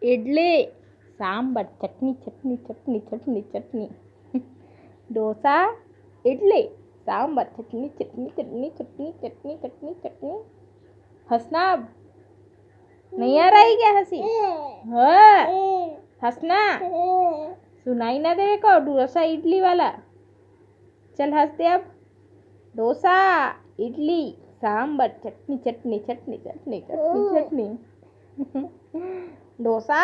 इडली सांबर चटनी चटनी चटनी चटनी चटनी डोसा इडली सांबर चटनी चटनी चटनी चटनी चटनी चटनी चटनी हंसना अब नहीं आ रही क्या हंसी हाँ हंसना सुनाई ना दे को डोसा इडली वाला चल हंस दे अब डोसा इडली सांबर चटनी चटनी चटनी चटनी चटनी चटनी डोसा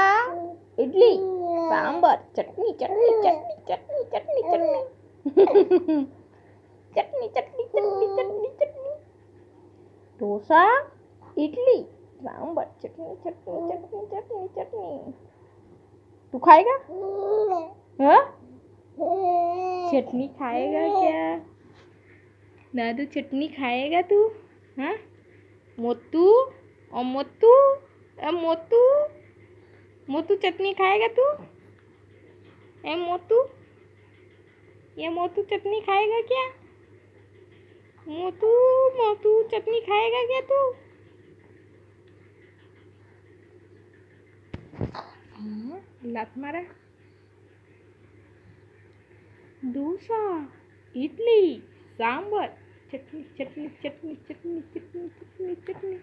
इडली सांबर चटनी चटनी चटनी चटनी चटनी चटनी चटनी चटनी चटनी चटनी चटनी डोसा इडली सांबर चटनी चटनी चटनी चटनी चटनी तू खाएगा हाँ चटनी खाएगा क्या दादू चटनी खाएगा तू हाँ मोतू और मोतू मोतू मोतू चटनी खाएगा तू ए मोतू ये मोतू चटनी खाएगा क्या मोतू मोतू चटनी खाएगा क्या तू लात मारा डोसा इडली सांबर चटनी चटनी चटनी चटनी चटनी चटनी चटनी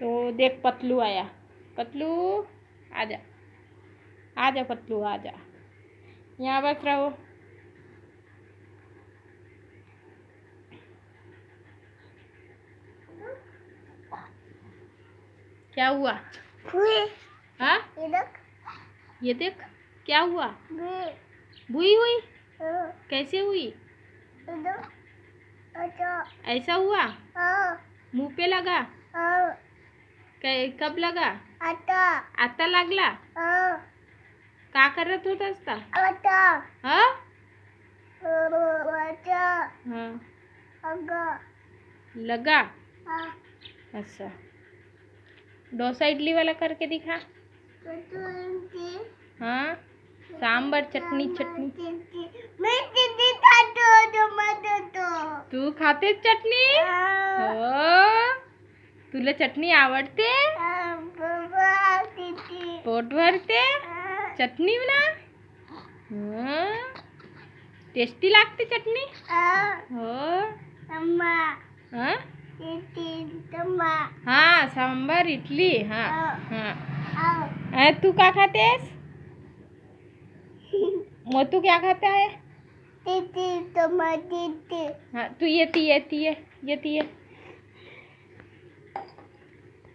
तो देख पतलू आया पतलू आजा आजा पतलू आजा यहाँ बस रहो क्या हुआ हाँ ये देख क्या हुआ बुई हुई कैसे हुई ऐसा हुआ मुंह पे लगा कब लगा आता लागला का करत होता असता हाँ हाँ लगा अच्छा डोसा इडली वाला करके दिखा हाँ सांबर चटनी चटनी तू खाते चटणी हो तुला चटणी आवडते पोट भरते चटणी ना टेस्टी लागते चटणी हो हाँ सांबर इडली हाँ हाँ तू क्या खातेस मोतू क्या खाता है हाँ तू येती